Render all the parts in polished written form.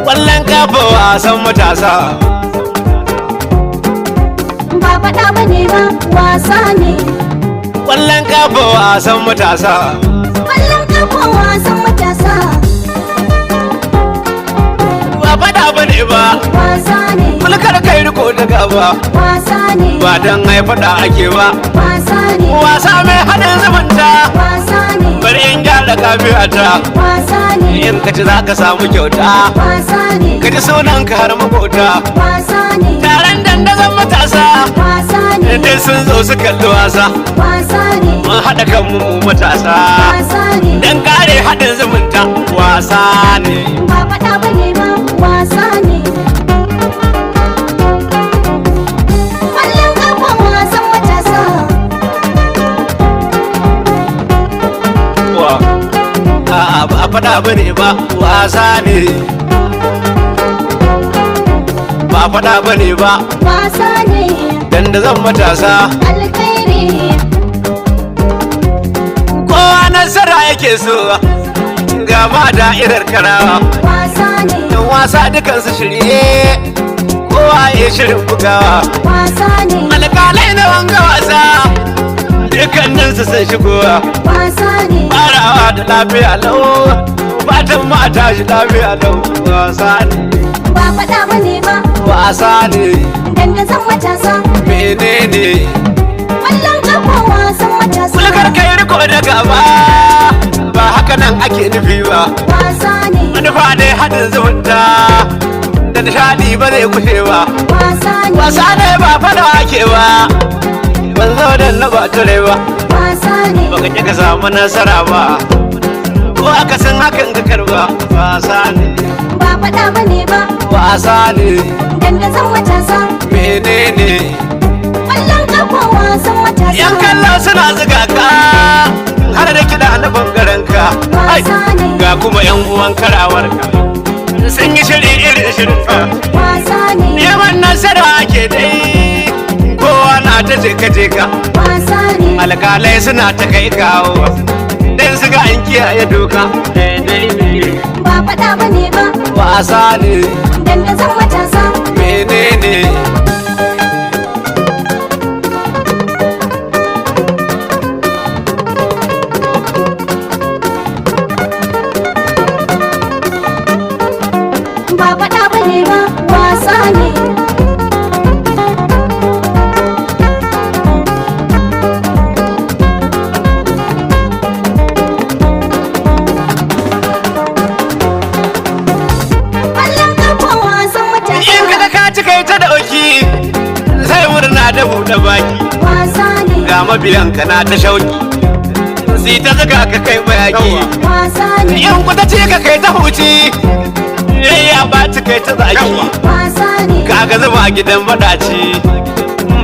Ƙwallon kafa wasan matasa. Ba faɗa bane ba, wasa ne. Ƙwallon kafa wasan matasa. Ƙwallon kafa wasan matasa. Ba faɗa bane ba, Wasa ne. mulkar kai riko da gaba. Wasa ne. Ba don ai faɗa ake ba. Wasa ne. Wasa mai haɗin zumunta. Wasa ne. Bari in gyara kafiyata. Wasa ne. In ka ci za ka samu kyauta. Wasa ne. Ka ji sunanka har makota. Wasa ne. Taron dandazon matasa. Wasa ne. Dai sun zo su kalli wasa. Wasa ne. Mun haɗa kanmu mu matasa. Wasa ne. Dan kare haɗin zumunta. Wasa ne. Ba faɗa bane ba, wasa ne. Ƙwallon kafa wasan matasa. A'a ba a faɗa bane ba, wasa ne. Ba a faɗa bane ba, Wasa ne. dandazon matasa. Alkhairi. Kowa nasara yake so, ga ma da'irar karawa. Wasa ne. Yan wasa dukansu shirye, kowa ya shirin bugawa. Wasa ne. Alƙalai na wanga wasa, dukkaninsu sun shigowa. Wasa ne. Farawa da lafiya lau, fatan mata shi lafiya lau. Wasa ne, Ba faɗa bane ba, wasa ne, dandazon matasa. menene? Ƙwallon kafa wasan matasa. Kulkar kai riko da gaba, ba haka nan ake nufi ba. Wasa ne. Manufa dai haɗin zumunta, da nishaɗi ba zai kushe ba. Wasa ne. Wasa ne ba fada ake ba, ban zo da na ba tare ba. Wasa ne. Baka ƙi ka samu nasara ba, ko aka san hakan ka karba. Wasa ne, Ba faɗa bane ba, wasa ne, dandazon matasa. menene? Ƙwallon kafa wasan matasa. Yan kallo suna zuga ka, har da kiɗa na bangaren ka. Ai, Wasa ne. ga kuma yan uwan karawar ka, sun yi shiri irin shirin ka. Wasa ne. Neman nasara ake dai, kowa na ta jeka-jeka. Wasa ne. Alƙalai suna ta kai kawo, dan su ga an kiyaye doka. Ba faɗa bane ba, Wasa ne, dandazon matasa. menene? Ba faɗa bane ba, wasa ne. Ƙwallon kafa wasan In matasa. kaga ka ci kai ta dauki, sai murna da buɗe baki. Wasa ne. Ga mabiyan ka na ta shauki, sai ta zuga ka kai bayaki. Wasa ne. In ku ta ce ka kai ta huci, ya ba ci kai ta zaki. Wasa ne. Kaga zuba gidan badaci,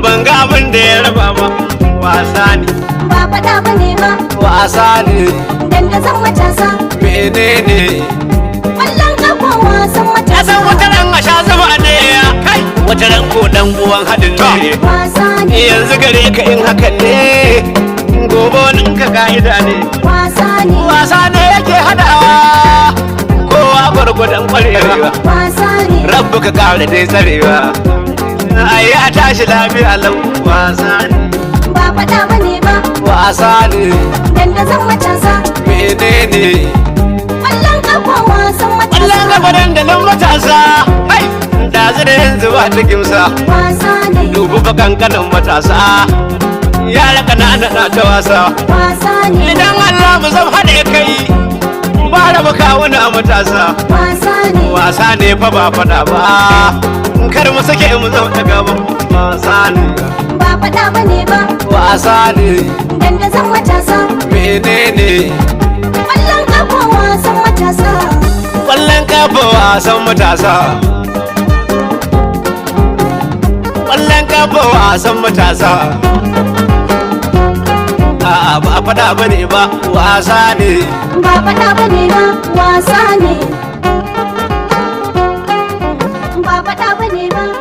ban ga abin da ya raba ba. Wasa ne, Ba faɗa bane ba, wasa ne, dandazon matasa. menene? Ƙwallon kafa wasan Ya san matasa. wata ran a sha zuba ne ya kai, wata ran ko dan uwan haɗin ne. Wasa ne. Yanzu gare ka in hakan ne, gobe wani ka ka'ida ne. Wasa ne. Wasa ne yake haɗawa, kowa gwargwadon ƙwarewa. Wasa ne. Rabbu ka ƙara dai tsarewa, ayi a tashi lafiya lau. Wasa ne, Ba faɗa bane ba, wasa ne, dandazon matasa. menene? Ƙwallon kafa wasan matasa. Ƙwallon gaba dandalin matasa, hai, ɗazu da yanzu ba ta kimsa. Wasa ne. Dubu fa kankanin matasa, yara ƙanana na ta wasa. Wasa ne. Idan Allah mu zan haɗe kai, ba raba kawuna matasa. Wasa ne. Wasa ne fa ba faɗa ba, kar mu sake mu zauna gaba. Wasa ne, Ba faɗa bane ba, wasa ne, dandazon matasa. menene? Ƙwallon kafa wasan matasa. Ƙwallon kafa wasan matasa. Ƙwallon kafa wasan matasa. A'a ba a faɗa bane ba, wasa ne. Ba faɗa bane ba, wasa ne. Ba faɗa bane ba